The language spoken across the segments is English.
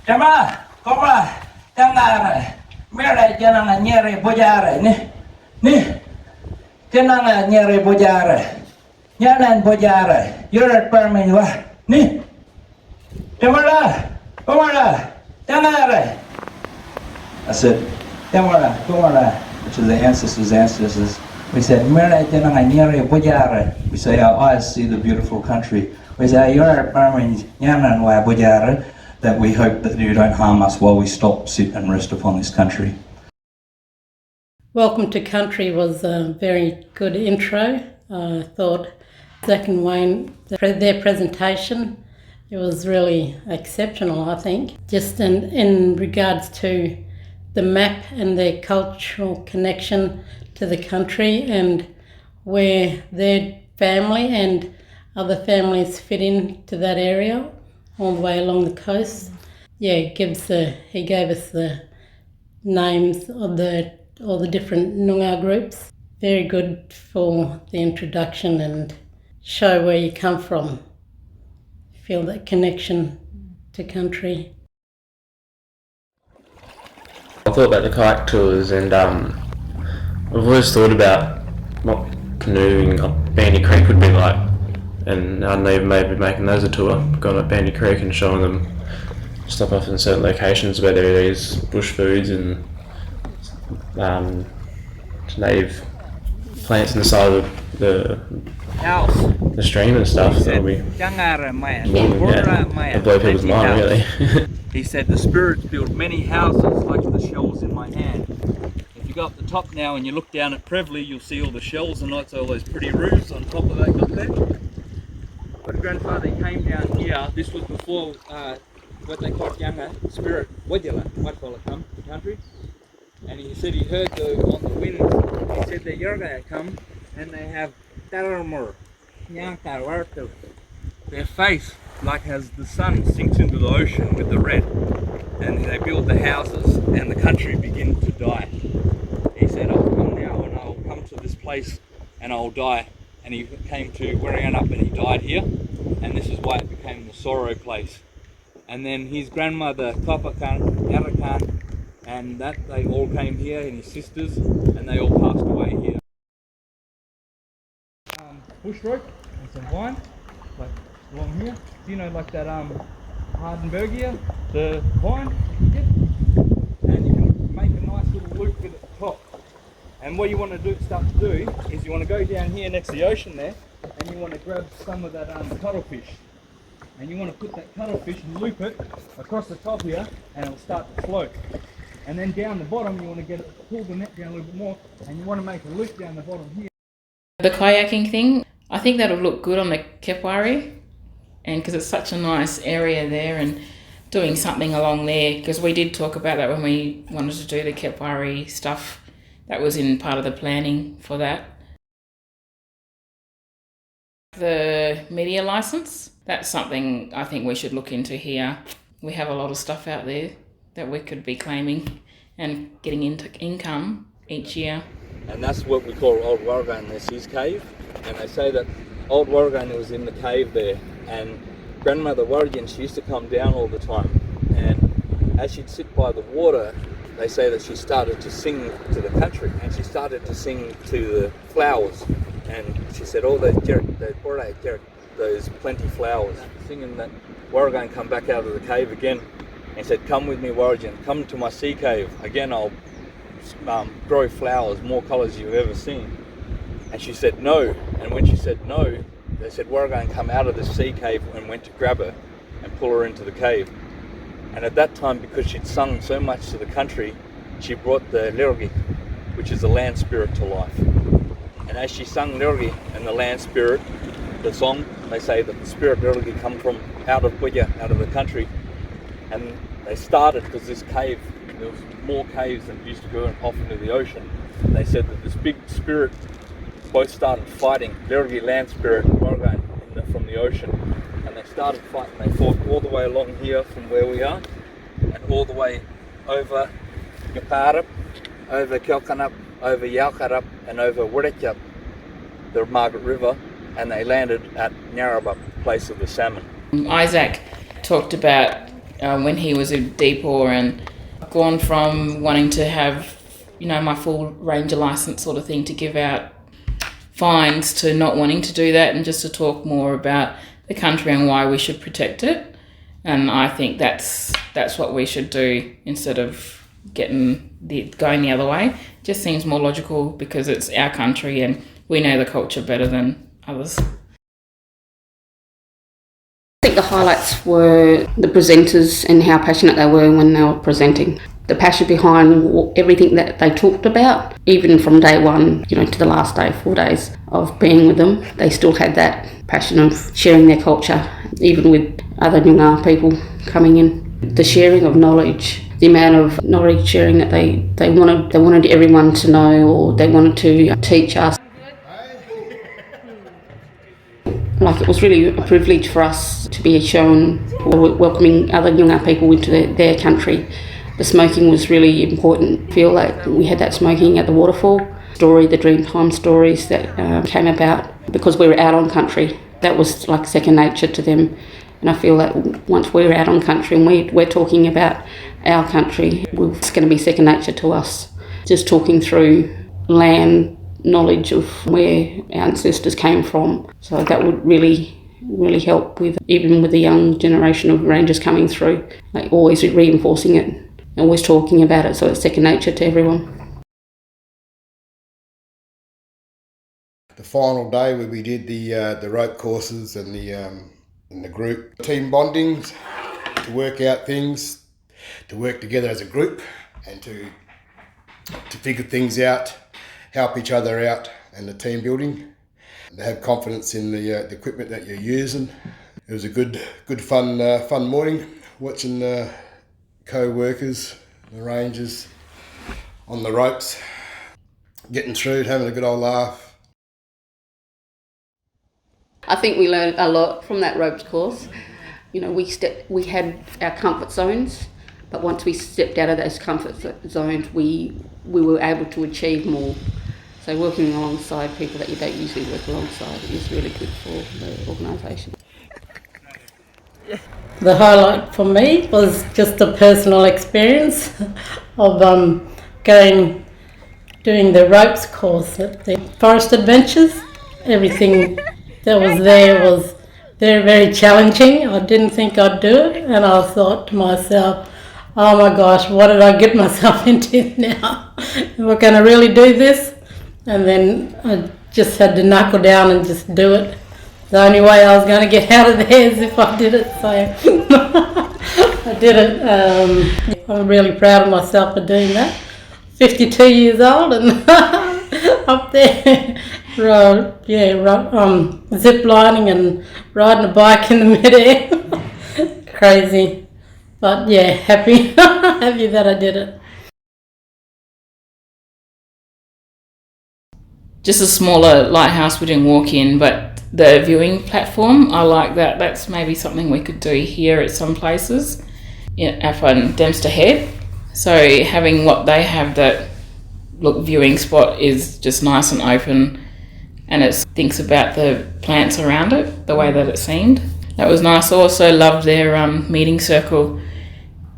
Tama, koma, tangara, mera jangan nyere bojara ni, jangan nyere bojara, nyanan bojara, yurat permen wah ni, tama koma, tangara. I said, tama koma, which is the ancestors. We said, mera jangan nyere bojara. We say our eyes see the beautiful country. We say, yurat permen nyanan wah bojara. That we hope that you don't harm us while we stop, sit and rest upon this country. Welcome to Country was a very good intro. I thought Iszaac and Wayne, their presentation, it was really exceptional, I think. Just in regards to the map and their cultural connection to the country and where their family and other families fit into that area. All the way along the coast. Yeah, he gave us the names of all the different Noongar groups. Very good for the introduction and show where you come from. Feel that connection to country. I thought about the kayak tours and I've always thought about what canoeing up Bandy Creek would be like. And I know maybe making those a tour, going up Bandy Creek and showing them, stop off in certain locations where there is bush foods and native plants in the side of the stream and stuff. That'll be it'll blow people's mind, really. He said the spirits built many houses like the shells in my hand. If you go up the top now and you look down at Prevley, you'll see all the shells and all those pretty roofs on top of that up there. But grandfather came down here, this was before what they called younger spirit, Wadila, what will it come, the country. And he said he heard on the wind, he said that you're going to come and they have Taramur, their face like as the sun sinks into the ocean with the red. And they build the houses and the country begins to die. He said, I'll come now and I'll come to this place and I'll die. And he came to Undalup and he died here, and this is why it became the sorrow place. And then his grandmother Kapakan, Yarakan, and that they all came here, and his sisters, and they all passed away here. Bush rope and some vine, like along here. Do you know like that Hardenbergia, the vine you get? And you can make a nice little loop with it at the top. And what you want to start to do is you want to go down here next to the ocean there, and you want to grab some of that cuttlefish, and you want to put that cuttlefish and loop it across the top here, and it'll start to float. And then down the bottom, you want to pull the net down a little bit more, and you want to make a loop down the bottom here. The kayaking thing, I think that'll look good on the Kepwari, and because it's such a nice area there, and doing something along there, because we did talk about that when we wanted to do the Kepwari stuff. That was in part of the planning for that. The media licence, that's something I think we should look into here. We have a lot of stuff out there that we could be claiming and getting into income each year. And that's what we call Old Warragan, that's his cave. And they say that Old Warragan was in the cave there, and grandmother Warragan, she used to come down all the time. And as she'd sit by the water, they say that she started to sing to the country, and she started to sing to the flowers. And she said, oh, those plenty flowers, singing that Warragan come back out of the cave again and said, come with me, Warragan, come to my sea cave. Again, I'll grow flowers, more colours you've ever seen. And she said no, and when she said no, they said Warragan come out of the sea cave and went to grab her and pull her into the cave. And at that time, because she'd sung so much to the country, she brought the Lirgi, which is the land spirit, to life. And as she sung Lirgi and the land spirit, the song, they say that the spirit Lirgi come from out of Buya, out of the country. And they started, because this cave, there was more caves that used to go off into the ocean. And they said that this big spirit both started fighting, Lirgi land spirit and Warragan from the ocean. And they started fighting. They fought all the way along here from where we are, and all the way over Yaparap, over Kelkanup, over Yalkarup, and over Wurritjup, the Margaret River, and they landed at Narrabuk, place of the salmon. Iszaac talked about when he was a depot, and gone from wanting to have, my full ranger license sort of thing to give out fines to not wanting to do that and just to talk more about the country and why we should protect it. And I think that's what we should do instead of going the other way. It just seems more logical because it's our country and we know the culture better than others. I think the highlights were the presenters and how passionate they were when they were presenting. The passion behind everything that they talked about, even from day one, to the last day, 4 days of being with them, they still had that passion of sharing their culture, even with other Noongar people coming in. The sharing of knowledge, the amount of knowledge sharing that they wanted everyone to know, or they wanted to teach us. Like, it was really a privilege for us to be shown welcoming other Noongar people into their country. The smoking was really important. I feel like we had that smoking at the waterfall. The Dreamtime stories that came about because we were out on country. That was like second nature to them. And I feel that once we're out on country and we're talking about our country, it's going to be second nature to us. Just talking through land knowledge of where our ancestors came from. So that would really help even with the young generation of rangers coming through, like always reinforcing it. Always talking about it, so it's second nature to everyone. The final day where we did the rope courses and the group team bondings, to work out things, to work together as a group, and to figure things out, help each other out, and the team building. To have confidence in the equipment that you're using. It was a good fun morning watching the co-workers, the rangers on the ropes, getting through it, having a good old laugh. I think we learned a lot from that ropes course. We had our comfort zones, but once we stepped out of those comfort zones, we were able to achieve more. So working alongside people that you don't usually work alongside is really good for the organisation. The highlight for me was just a personal experience of doing the ropes course at the Forest Adventures. Everything that was there was very, very challenging. I didn't think I'd do it, and I thought to myself, oh my gosh, what did I get myself into now? Am I going to really do this? And then I just had to knuckle down and just do it. The only way I was going to get out of there is if I did it, so I did it. I'm really proud of myself for doing that. 52 years old and up there, zip lining and riding a bike in the midair. Crazy, but yeah, happy that I did it. Just a smaller lighthouse we didn't walk in, but the viewing platform, I like that. That's maybe something we could do here at some places, up on Dempster Head. So having what they have, that viewing spot is just nice and open, and it thinks about the plants around it, the way that it seemed. That was nice. I also loved their meeting circle.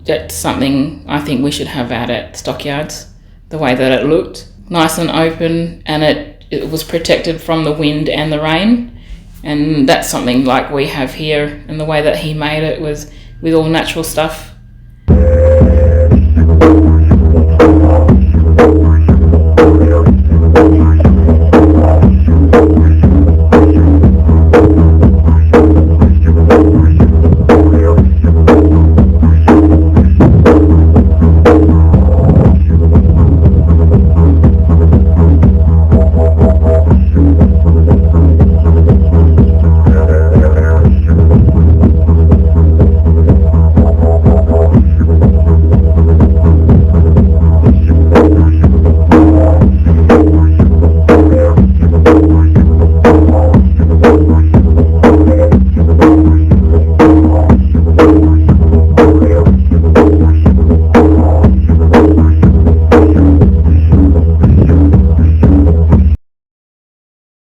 That's something I think we should have out at Stockyards, the way that it looked. Nice and open, and it was protected from the wind and the rain. And that's something like we have here, and the way that he made it was with all natural stuff